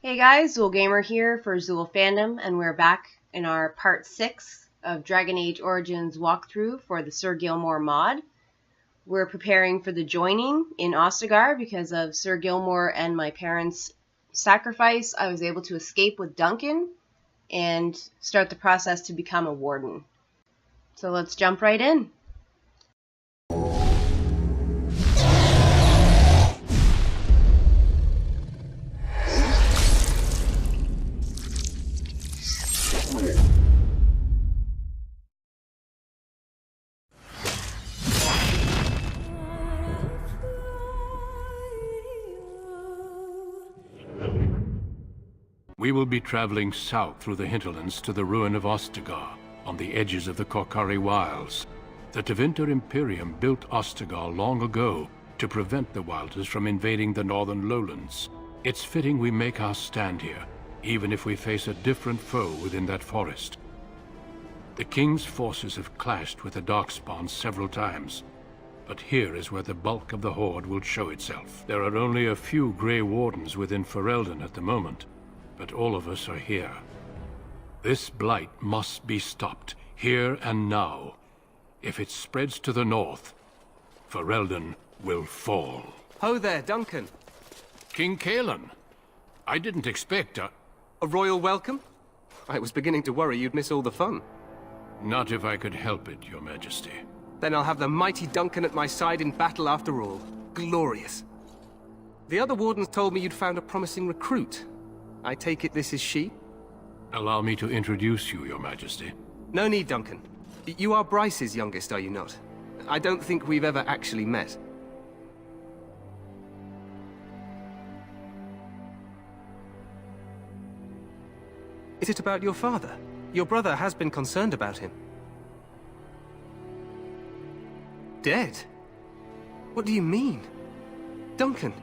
Hey guys, Zool Gamer here for Zool Fandom, and we're back in our part 6 of Dragon Age Origins walkthrough for the Sir Gilmore mod. We're preparing for the joining in Ostagar because of Sir Gilmore and my parents' sacrifice. I was able to escape with Duncan and start the process to become a warden. So let's jump right in. We will be traveling south through the hinterlands to the ruin of Ostagar, on the edges of the Korcari Wilds. The Tevinter Imperium built Ostagar long ago to prevent the Wilders from invading the northern lowlands. It's fitting we make our stand here, even if we face a different foe within that forest. The King's forces have clashed with the Darkspawn several times, but here is where the bulk of the Horde will show itself. There are only a few Grey Wardens within Ferelden at the moment, but all of us are here. This blight must be stopped, here and now. If it spreads to the north, Ferelden will fall. Ho there, Duncan. King Cailan. I didn't expect a royal welcome? I was beginning to worry you'd miss all the fun. Not if I could help it, Your Majesty. Then I'll have the mighty Duncan at my side in battle after all. Glorious. The other wardens told me you'd found a promising recruit. I take it this is she? Allow me to introduce you, Your Majesty. No need, Duncan. You are Bryce's youngest, are you not? I don't think we've ever actually met. Is it about your father? Your brother has been concerned about him. Dead? What do you mean? Duncan,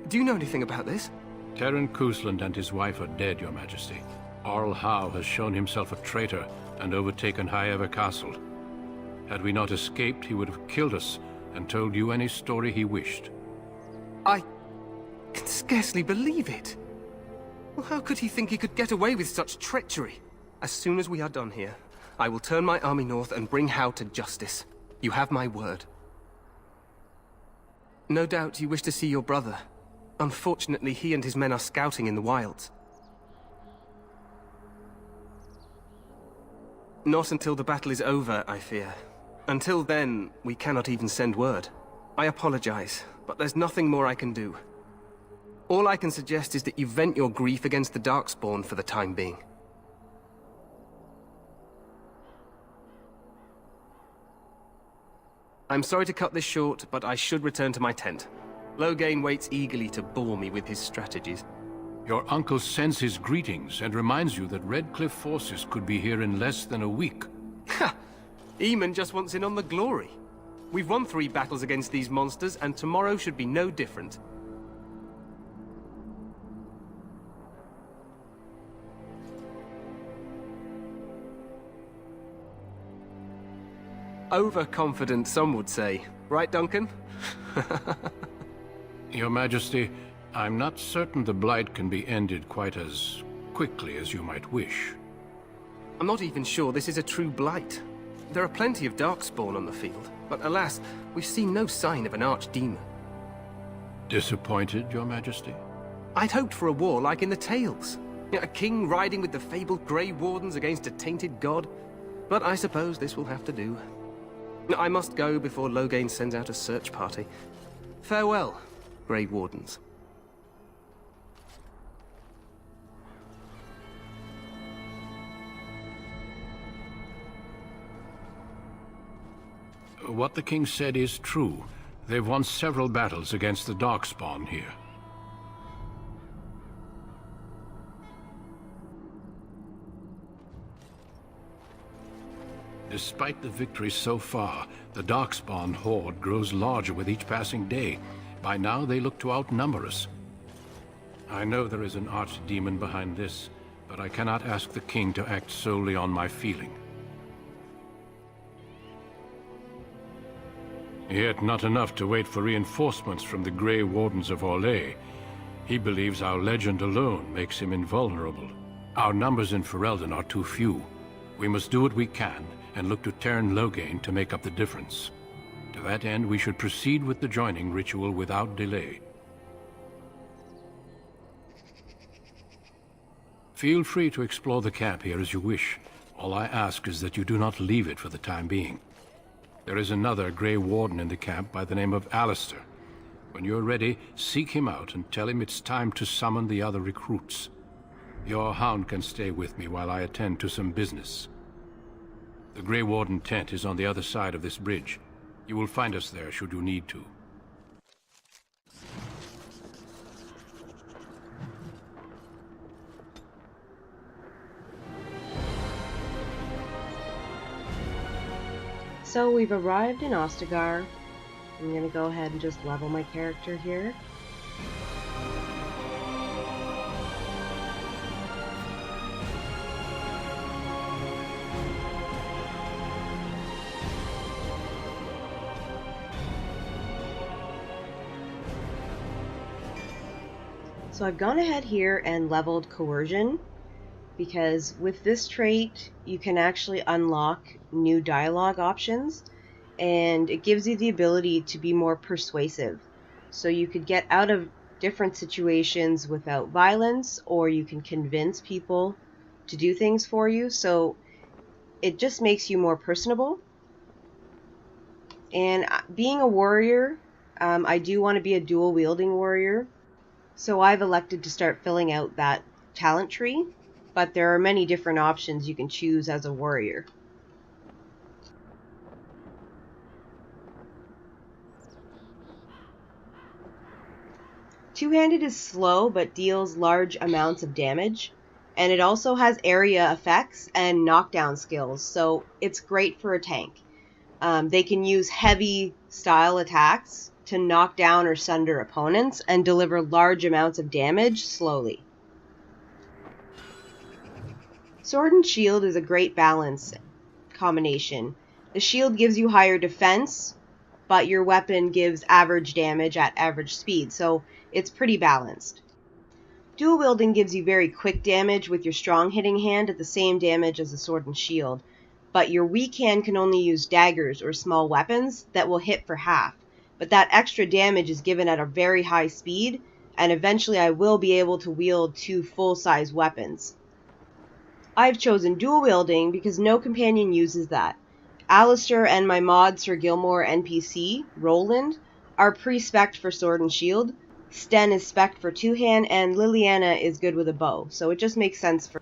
do you know anything about this? Terran Cousland and his wife are dead, Your Majesty. Arl Howe has shown himself a traitor and overtaken Highever Castle. Had we not escaped, he would have killed us and told you any story he wished. I can scarcely believe it. Well, how could he think he could get away with such treachery? As soon as we are done here, I will turn my army north and bring Howe to justice. You have my word. No doubt you wish to see your brother. Unfortunately, he and his men are scouting in the wilds. Not until the battle is over, I fear. Until then, we cannot even send word. I apologize, but there's nothing more I can do. All I can suggest is that you vent your grief against the Darkspawn for the time being. I'm sorry to cut this short, but I should return to my tent. Loghain waits eagerly to bore me with his strategies. Your uncle sends his greetings and reminds you that Redcliffe forces could be here in less than a week. Ha! Eamon just wants in on the glory. We've won 3 battles against these monsters, and tomorrow should be no different. Overconfident, some would say. Right, Duncan? Your Majesty, I'm not certain the Blight can be ended quite as quickly as you might wish. I'm not even sure this is a true blight. There are plenty of Darkspawn on the field, but alas, we've seen no sign of an archdemon. Disappointed, Your Majesty? I'd hoped for a war like in the Tales. A king riding with the fabled Grey Wardens against a tainted god. But I suppose this will have to do. I must go before Loghain sends out a search party. Farewell, Grey Wardens. What the king said is true. They've won several battles against the Darkspawn here. Despite the victory so far, the Darkspawn horde grows larger with each passing day. By now, they look to outnumber us. I know there is an archdemon behind this, but I cannot ask the king to act solely on my feeling. Yet not enough to wait for reinforcements from the Grey Wardens of Orlais. He believes our legend alone makes him invulnerable. Our numbers in Ferelden are too few. We must do what we can and look to Teyrn Loghain to make up the difference. To that end, we should proceed with the joining ritual without delay. Feel free to explore the camp here as you wish. All I ask is that you do not leave it for the time being. There is another Grey Warden in the camp by the name of Alistair. When you're ready, seek him out and tell him it's time to summon the other recruits. Your hound can stay with me while I attend to some business. The Grey Warden tent is on the other side of this bridge. You will find us there should you need to. So we've arrived in Ostagar. I'm going to go ahead and just level my character here. So I've gone ahead here and leveled Coercion, because with this trait you can actually unlock new dialogue options, and it gives you the ability to be more persuasive. So you could get out of different situations without violence, or you can convince people to do things for you. So it just makes you more personable. And being a warrior, I do want to be a dual wielding warrior. So I've elected to start filling out that talent tree, but there are many different options you can choose as a warrior. Two-handed is slow but deals large amounts of damage, and it also has area effects and knockdown skills, so it's great for a tank. They can use heavy style attacks to knock down or sunder opponents and deliver large amounts of damage slowly. Sword and shield is a great balance combination. The shield gives you higher defense, but your weapon gives average damage at average speed, so it's pretty balanced. Dual wielding gives you very quick damage with your strong hitting hand at the same damage as the sword and shield, but your weak hand can only use daggers or small weapons that will hit for half. But that extra damage is given at a very high speed, and eventually I will be able to wield 2 full-size weapons. I've chosen dual wielding because no companion uses that. Alistair and my mod Sir Gilmore NPC, Roland, are pre-spec'd for sword and shield, Sten is spec'd for 2-hand, and Liliana is good with a bow, so it just makes sense for...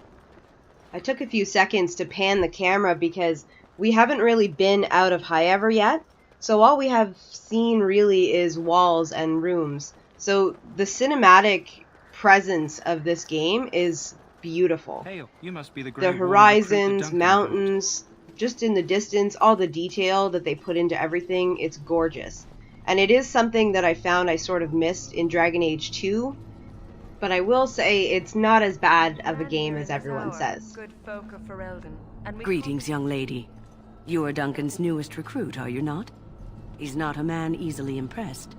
I took a few seconds to pan the camera because we haven't really been out of Highever yet, so all we have seen really is walls and rooms. So the cinematic presence of this game is beautiful. Hail, you must be the horizons, mountains, just in the distance, all the detail that they put into everything, it's gorgeous. And it is something that I found I sort of missed in Dragon Age 2, but I will say it's not as bad of a game as everyone says. Greetings, young lady. You are Duncan's newest recruit, are you not? He's not a man easily impressed.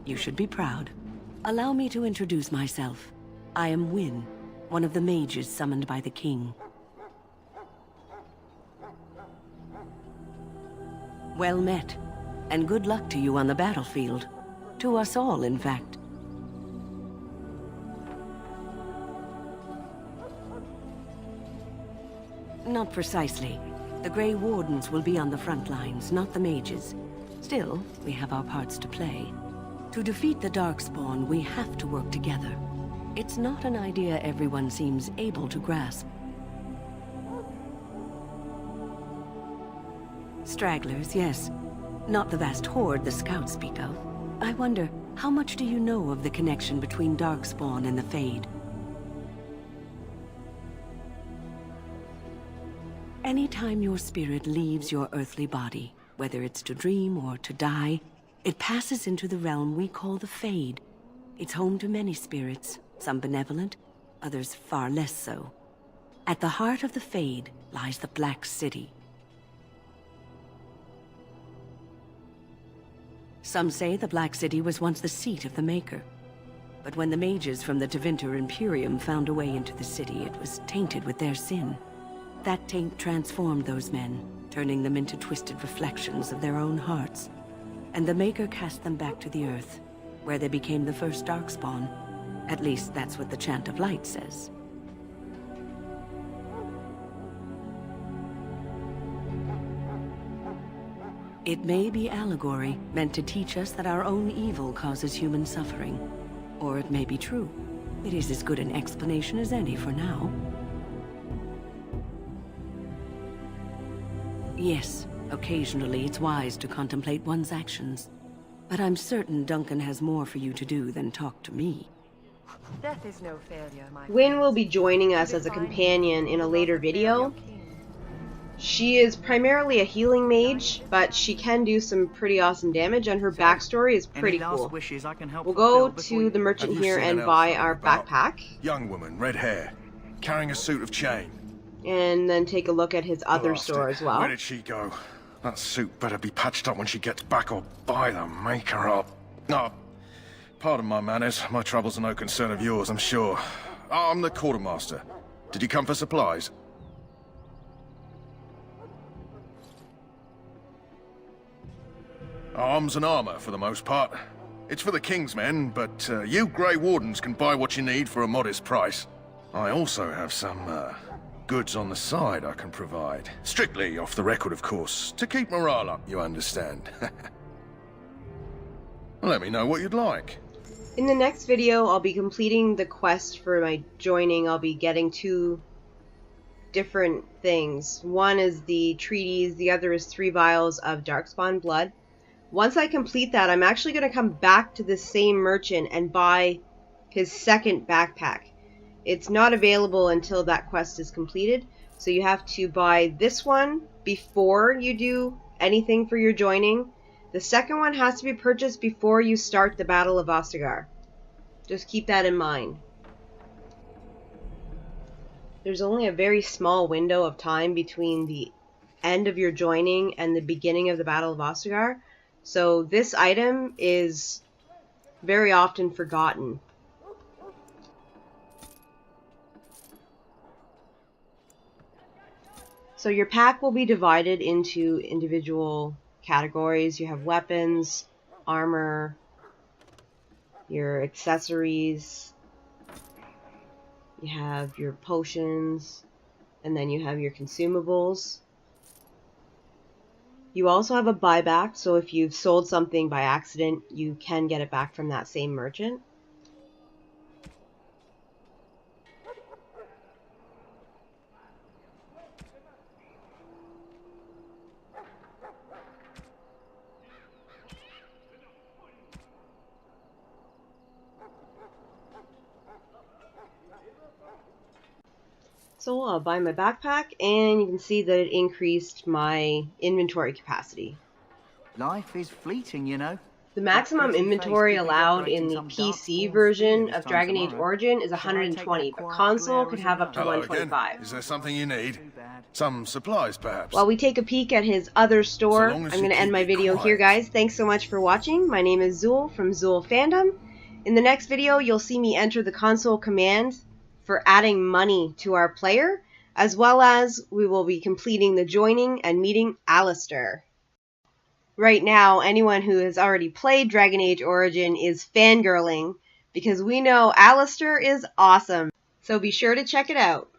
You should be proud. Allow me to introduce myself. I am Wynne, one of the mages summoned by the king. Well met, and good luck to you on the battlefield. To us all, in fact. Not precisely. The Grey Wardens will be on the front lines, not the mages. Still, we have our parts to play. To defeat the Darkspawn, we have to work together. It's not an idea everyone seems able to grasp. Stragglers, yes. Not the vast horde the scouts speak of. I wonder, how much do you know of the connection between Darkspawn and the Fade? Anytime your spirit leaves your earthly body, whether it's to dream or to die, it passes into the realm we call the Fade. It's home to many spirits, some benevolent, others far less so. At the heart of the Fade lies the Black City. Some say the Black City was once the seat of the Maker. But when the mages from the Tevinter Imperium found a way into the city, it was tainted with their sin. That taint transformed those men, turning them into twisted reflections of their own hearts. And the Maker cast them back to the Earth, where they became the first Darkspawn. At least that's what the Chant of Light says. It may be allegory, meant to teach us that our own evil causes human suffering. Or it may be true. It is as good an explanation as any for now. Yes, occasionally it's wise to contemplate one's actions. But I'm certain Duncan has more for you to do than talk to me. Death is no failure, my Wynne will be joining us as a companion in a later video. She is primarily a healing mage, but she can do some pretty awesome damage, and her backstory is pretty cool. We'll go to the merchant here and buy our backpack. Young woman, red hair, carrying a suit of chain. And then take a look at his other store as well. Where did she go? That suit better be patched up when she gets back, or by the maker up. No, pardon my manners. My troubles are no concern of yours, I'm sure. I'm the quartermaster. Did you come for supplies? Arms and armor, for the most part. It's for the King's men, but you Grey Wardens can buy what you need for a modest price. I also have some, goods on the side I can provide. Strictly off the record, of course. To keep morale up, you understand. Let me know what you'd like. In the next video, I'll be completing the quest for my joining. I'll be getting 2 different things. One is the treaties, the other is 3 vials of Darkspawn blood. Once I complete that, I'm actually going to come back to the same merchant and buy his second backpack. It's not available until that quest is completed, so you have to buy this one before you do anything for your joining. The second one has to be purchased before you start the Battle of Ostagar. Just keep that in mind. There's only a very small window of time between the end of your joining and the beginning of the Battle of Ostagar. So this item is very often forgotten. So your pack will be divided into individual categories. You have weapons, armor, your accessories, you have your potions, and then you have your consumables. You also have a buyback, so if you've sold something by accident, you can get it back from that same merchant. So I'll buy my backpack, and you can see that it increased my inventory capacity. Life is fleeting, you know. The maximum inventory allowed in the PC version of Dragon Age Origin is 120, but console could have up to 125. Is there something you need? Some supplies, perhaps? While we take a peek at his other store, I'm going to end my video here, guys. Thanks so much for watching. My name is Zool from Zool Fandom. In the next video, you'll see me enter the console command for adding money to our player, as well as we will be completing the joining and meeting Alistair. Right now, anyone who has already played Dragon Age Origin is fangirling because we know Alistair is awesome. So be sure to check it out.